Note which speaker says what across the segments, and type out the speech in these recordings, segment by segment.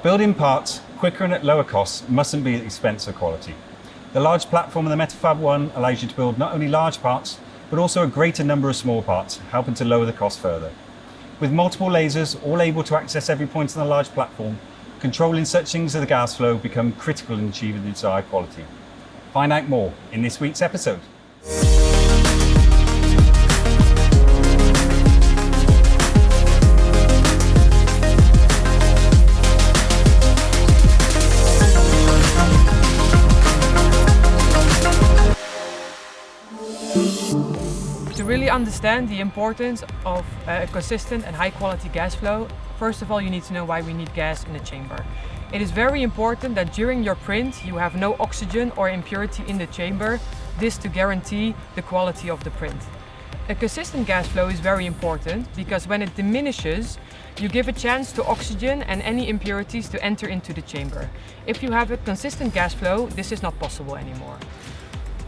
Speaker 1: Building parts quicker and at lower costs mustn't be at the expense of quality. The large platform of the MetaFab 1 allows you to build not only large parts, but also a greater number of small parts, helping to lower the cost further. With multiple lasers, all able to access every point on the large platform, controlling such things as the gas flow become critical in achieving the desired quality. Find out more in this week's episode.
Speaker 2: To really understand the importance of a consistent and high quality gas flow, first of all you need to know why we need gas in the chamber. It is very important that during your print you have no oxygen or impurity in the chamber, this to guarantee the quality of the print. A consistent gas flow is very important because when it diminishes, you give a chance to oxygen and any impurities to enter into the chamber. If you have a consistent gas flow, this is not possible anymore.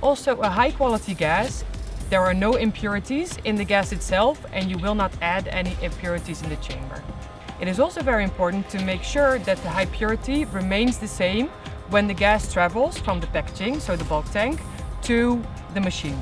Speaker 2: Also, a high quality gas, there are no impurities in the gas itself and you will not add any impurities in the chamber. It is also very important to make sure that the high purity remains the same when the gas travels from the packaging, so the bulk tank, to the machine.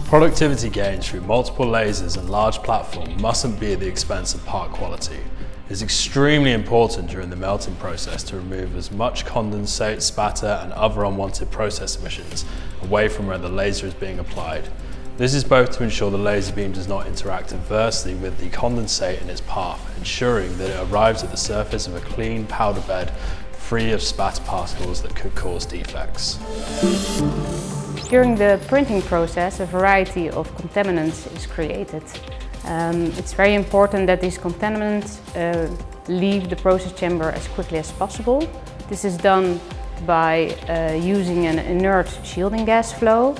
Speaker 3: Productivity gains through multiple lasers and large platform mustn't be at the expense of part quality. It is extremely important during the melting process to remove as much condensate, spatter and other unwanted process emissions away from where the laser is being applied. This is both to ensure the laser beam does not interact adversely with the condensate in its path, ensuring that it arrives at the surface of a clean powder bed free of spatter particles that could cause defects.
Speaker 4: During the printing process, a variety of contaminants is created. It's very important that these contaminants leave the process chamber as quickly as possible. This is done by using an inert shielding gas flow.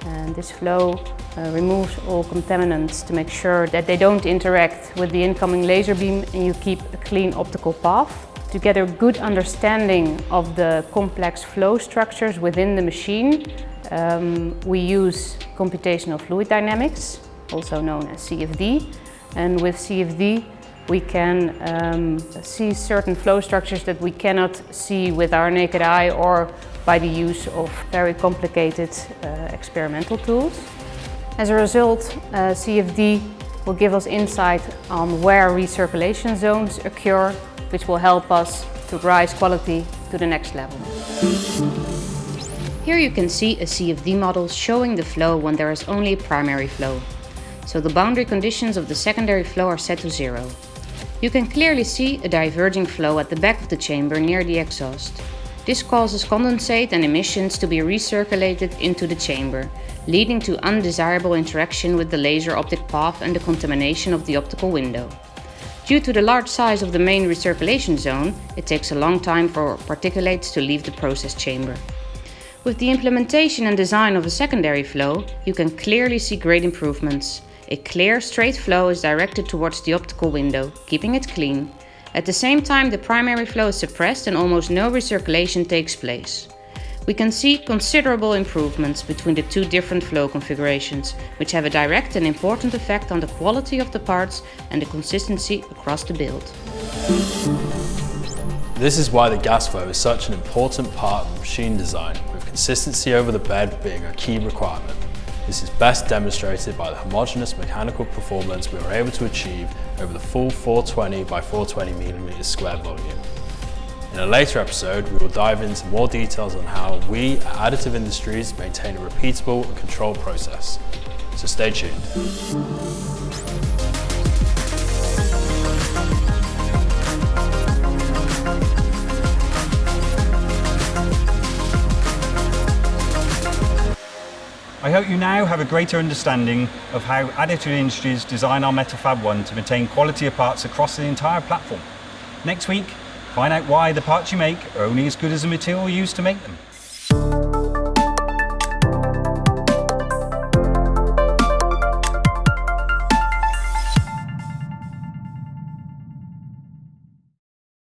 Speaker 4: And this flow removes all contaminants to make sure that they don't interact with the incoming laser beam and you keep a clean optical path. To get a good understanding of the complex flow structures within the machine, we use computational fluid dynamics, also known as CFD. And with CFD we can see certain flow structures that we cannot see with our naked eye or by the use of very complicated experimental tools. As a result, CFD will give us insight on where recirculation zones occur, which will help us to rise quality to the next level.
Speaker 5: Here you can see a CFD model showing the flow when there is only a primary flow. So the boundary conditions of the secondary flow are set to 0. You can clearly see a diverging flow at the back of the chamber near the exhaust. This causes condensate and emissions to be recirculated into the chamber, leading to undesirable interaction with the laser optic path and the contamination of the optical window. Due to the large size of the main recirculation zone, it takes a long time for particulates to leave the process chamber. With the implementation and design of a secondary flow, you can clearly see great improvements. A clear, straight flow is directed towards the optical window, keeping it clean. At the same time, the primary flow is suppressed and almost no recirculation takes place. We can see considerable improvements between the two different flow configurations, which have a direct and important effect on the quality of the parts and the consistency across the build.
Speaker 3: This is why the gas flow is such an important part of machine design, with consistency over the bed being a key requirement. This is best demonstrated by the homogeneous mechanical performance we were able to achieve over the full 420 by 420 mm squared volume. In a later episode, we will dive into more details on how we at Additive Industries maintain a repeatable and controlled process. So stay tuned.
Speaker 1: I hope you now have a greater understanding of how Additive Industries design our MetaFab 1 to maintain quality of parts across the entire platform. Next week, find out why the parts you make are only as good as the material used to make them.